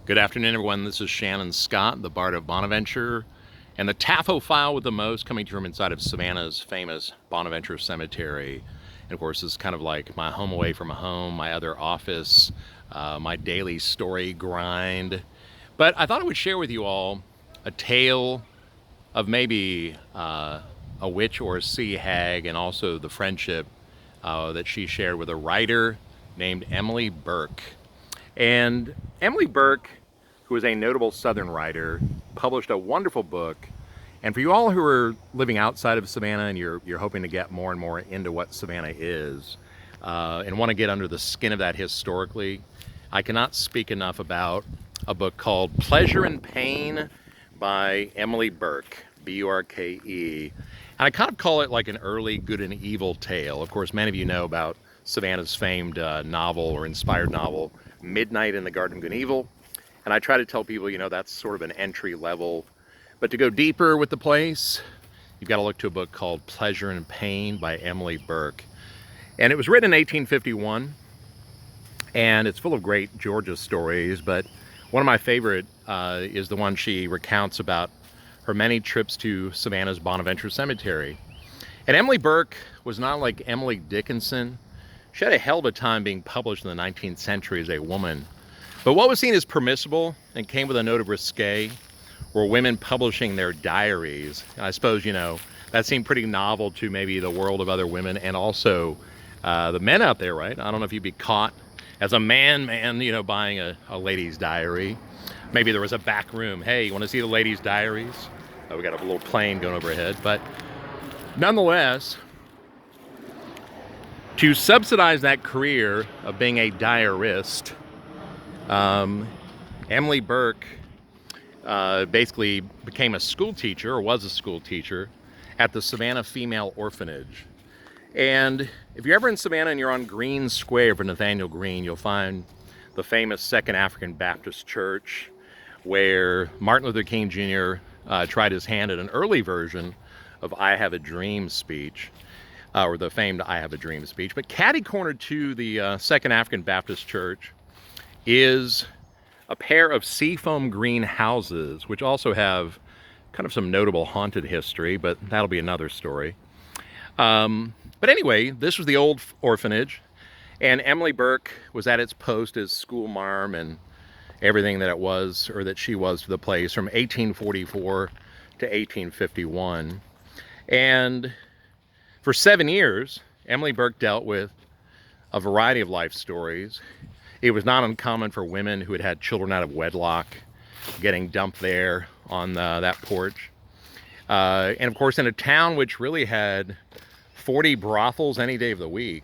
Good afternoon, everyone. This is Shannon Scott, the Bard of Bonaventure, and the taphophile with the most, coming to you from inside of Savannah's famous Bonaventure Cemetery. And of course, this is kind of like my home away from home, my other office, my daily story grind. But I thought I would share with you all a tale of maybe a witch or a sea hag, and also the friendship that she shared with a writer named Emily Burke. And Emily Burke, who is a notable Southern writer, published a wonderful book. And for you all who are living outside of Savannah and you're hoping to get more and more into what Savannah is, and want to get under the skin of that historically, I cannot speak enough about a book called Pleasure and Pain by Emily Burke, B-U-R-K-E. And I kind of call it like an early good and evil tale. Of course, many of you know about Savannah's famed novel or inspired novel, Midnight in the Garden of Good and Evil. And I try to tell people, that's sort of an entry level. But to go deeper with the place, you've got to look to a book called Pleasure and Pain by Emily Burke. And it was written in 1851, and it's full of great Georgia stories, but one of my favorite is the one she recounts about her many trips to Savannah's Bonaventure Cemetery. And Emily Burke was not like Emily Dickinson. She had a hell of a time being published in the 19th century as a woman. But what was seen as permissible and came with a note of risque were women publishing their diaries. And I suppose, that seemed pretty novel to maybe the world of other women and also the men out there, right? I don't know if you'd be caught as a man, buying a lady's diary. Maybe there was a back room. Hey, you want to see the ladies' diaries? We got a little plane going overhead. But nonetheless, to subsidize that career of being a diarist, Emily Burke basically became a school teacher, or was a school teacher, at the Savannah Female Orphanage. And if you're ever in Savannah and you're on Green Square for Nathaniel Green, you'll find the famous Second African Baptist Church, where Martin Luther King Jr. Tried his hand at an early version of I Have a Dream speech, or the famed I Have a Dream speech. But catty-corner to the Second African Baptist Church is a pair of seafoam green houses, which also have kind of some notable haunted history, but that'll be another story. But anyway, this was the old orphanage, and Emily Burke was at its post as school marm and everything that it was, or that she was, to the place from 1844 to 1851. And for 7 years, Emily Burke dealt with a variety of life stories. It was not uncommon for women who had had children out of wedlock getting dumped there on that porch. And of course, in a town which really had 40 brothels any day of the week,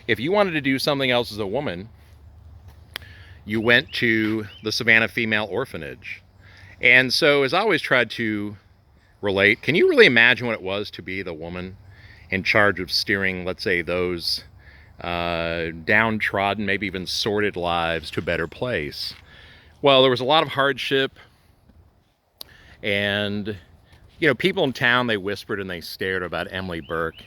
if you wanted to do something else as a woman, you went to the Savannah Female Orphanage. And so, as I always tried to relate, can you really imagine what it was to be the woman in charge of steering, let's say, those downtrodden, maybe even sordid lives to a better place? Well, there was a lot of hardship, and people in town, they whispered and they stared about Emily Burke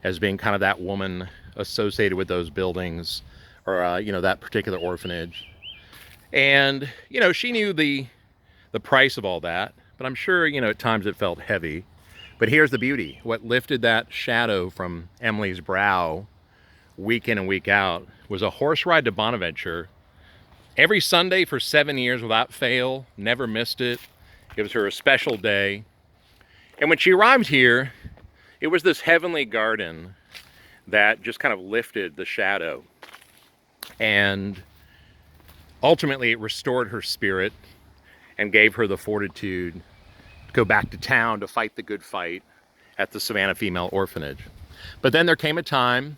as being kind of that woman associated with those buildings, or that particular orphanage. And she knew the price of all that, but I'm sure at times it felt heavy. But here's the beauty: what lifted that shadow from Emily's brow week in and week out was a horse ride to Bonaventure every Sunday for 7 years without fail. Never missed it. It was her special day. And when she arrived here, it was this heavenly garden that just kind of lifted the shadow. And ultimately, it restored her spirit and gave her the fortitude to go back to town to fight the good fight at the Savannah Female Orphanage. But then there came a time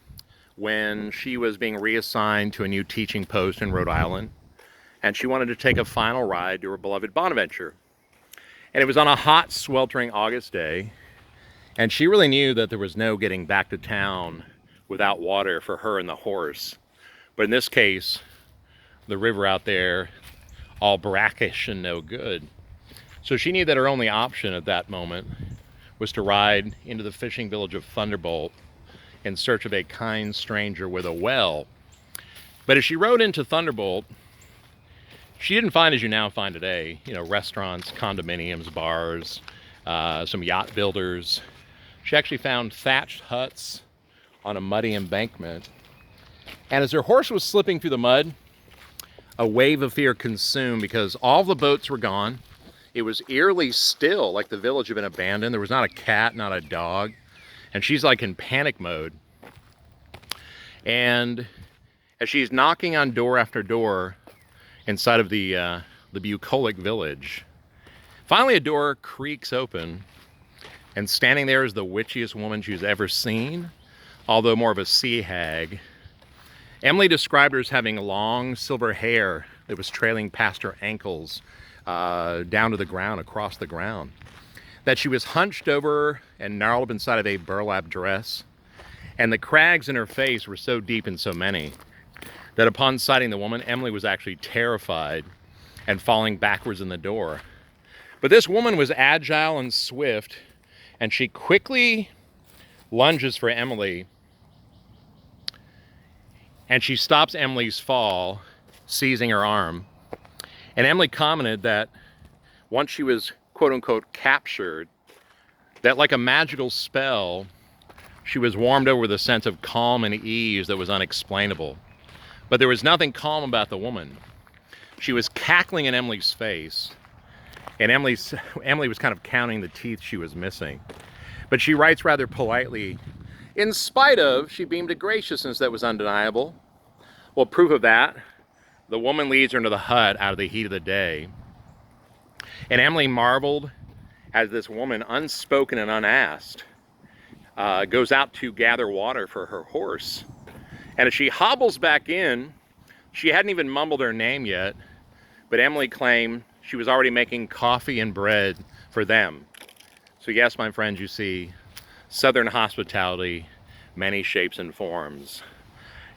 when she was being reassigned to a new teaching post in Rhode Island, and she wanted to take a final ride to her beloved Bonaventure. And it was on a hot, sweltering August day, and she really knew that there was no getting back to town without water for her and the horse. But in this case, the river out there, all brackish and no good. So she knew that her only option at that moment was to ride into the fishing village of Thunderbolt in search of a kind stranger with a well. But as she rode into Thunderbolt, She didn't find as you now find today, you know, restaurants, condominiums, bars, some yacht builders. She actually found thatched huts on a muddy embankment. And as her horse was slipping through the mud, a wave of fear consumed because all the boats were gone. It was eerily still, like the village had been abandoned. There was not a cat, not a dog. And she's like in panic mode. And as she's knocking on door after door inside of the bucolic village, finally a door creaks open, and standing there is the witchiest woman she's ever seen, although more of a sea hag. Emily described her as having long silver hair that was trailing past her ankles, down to the ground, across the ground. That she was hunched over and gnarled up inside of a burlap dress. And the crags in her face were so deep and so many that upon sighting the woman, Emily was actually terrified and falling backwards in the door. But this woman was agile and swift, and she quickly lunges for Emily, and she stops Emily's fall, seizing her arm. And Emily commented that once she was quote unquote captured, that like a magical spell, she was warmed over with a sense of calm and ease that was unexplainable. But there was nothing calm about the woman. She was cackling in Emily's face, and Emily was kind of counting the teeth she was missing. But she writes rather politely, in spite of, she beamed a graciousness that was undeniable. Well, proof of that, the woman leads her into the hut out of the heat of the day. And Emily marveled as this woman, unspoken and unasked, goes out to gather water for her horse. And as she hobbles back in, she hadn't even mumbled her name yet, but Emily claimed she was already making coffee and bread for them. So yes, my friends, you see, Southern hospitality, many shapes and forms.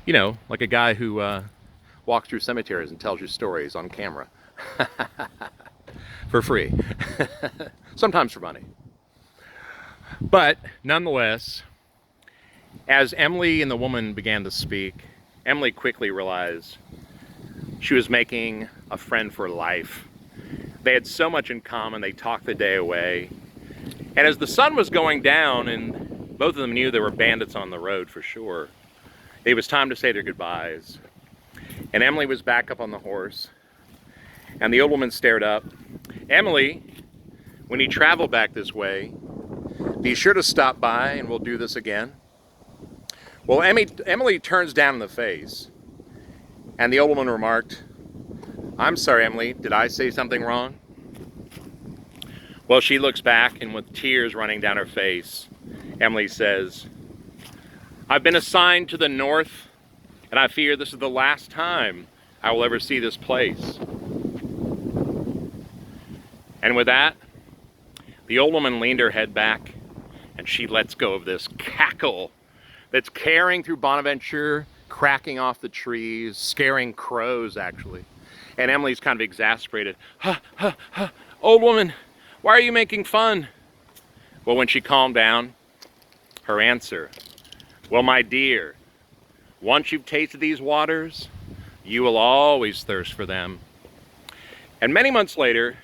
You know, like a guy who walks through cemeteries and tells you stories on camera. For free. Sometimes for money. But nonetheless, as Emily and the woman began to speak, Emily quickly realized she was making a friend for life. They had so much in common, they talked the day away. And as the sun was going down, and both of them knew there were bandits on the road for sure, it was time to say their goodbyes. And Emily was back up on the horse, and the old woman stared up. Emily, when you travel back this way, be sure to stop by and we'll do this again. Well, Emily turns down in the face, and the old woman remarked, I'm sorry, Emily, did I say something wrong? Well, she looks back, and with tears running down her face, Emily says, I've been assigned to the north, and I fear this is the last time I will ever see this place. And with that, the old woman leaned her head back, and she lets go of this cackle that's carrying through Bonaventure, cracking off the trees, scaring crows, actually. And Emily's kind of exasperated. Old woman, why are you making fun? Well, when she calmed down, her answer, well, my dear, once you've tasted these waters, you will always thirst for them. And many months later,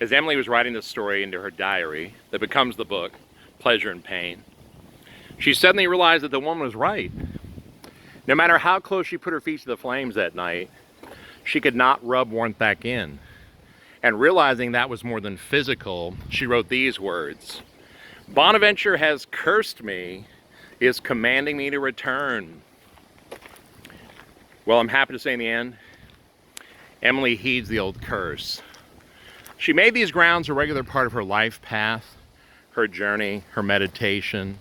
as Emily was writing this story into her diary that becomes the book, Pleasure and Pain, she suddenly realized that the woman was right. No matter how close she put her feet to the flames that night, she could not rub warmth back in. And realizing that was more than physical, she wrote these words, Bonaventure has cursed me, is commanding me to return. Well, I'm happy to say in the end, Emily heeds the old curse. She made these grounds a regular part of her life path, her journey, her meditation.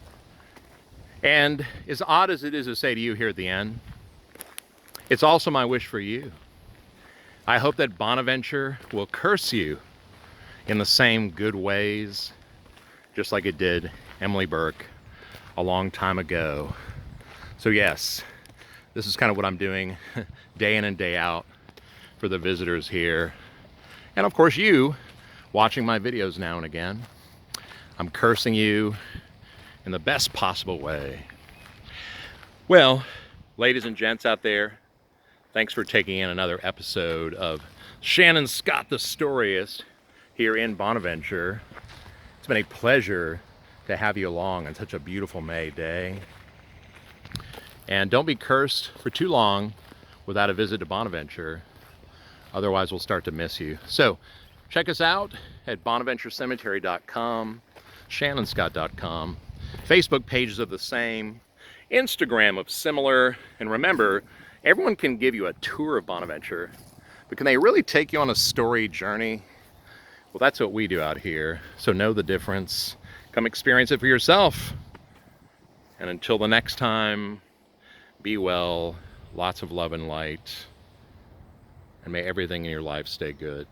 And as odd as it is to say to you here at the end, it's also my wish for you. I hope that Bonaventure will curse you in the same good ways, just like it did Emily Burke a long time ago. So yes, this is kind of what I'm doing day in and day out for the visitors here. And of course you, watching my videos now and again. I'm cursing you in the best possible way. Well, ladies and gents out there, Thanks for taking in another episode of Shannon Scott the Storyist here in Bonaventure. It's been a pleasure to have you along on such a beautiful May day. And don't be cursed for too long without a visit to Bonaventure. Otherwise, we'll start to miss you. So check us out at bonaventurecemetery.com, shannonscott.com, Facebook pages of the same, Instagram of similar, and remember, everyone can give you a tour of Bonaventure, but can they really take you on a story journey? Well, that's what we do out here. So know the difference. Come experience it for yourself. And until the next time, be well, lots of love and light, and may everything in your life stay good.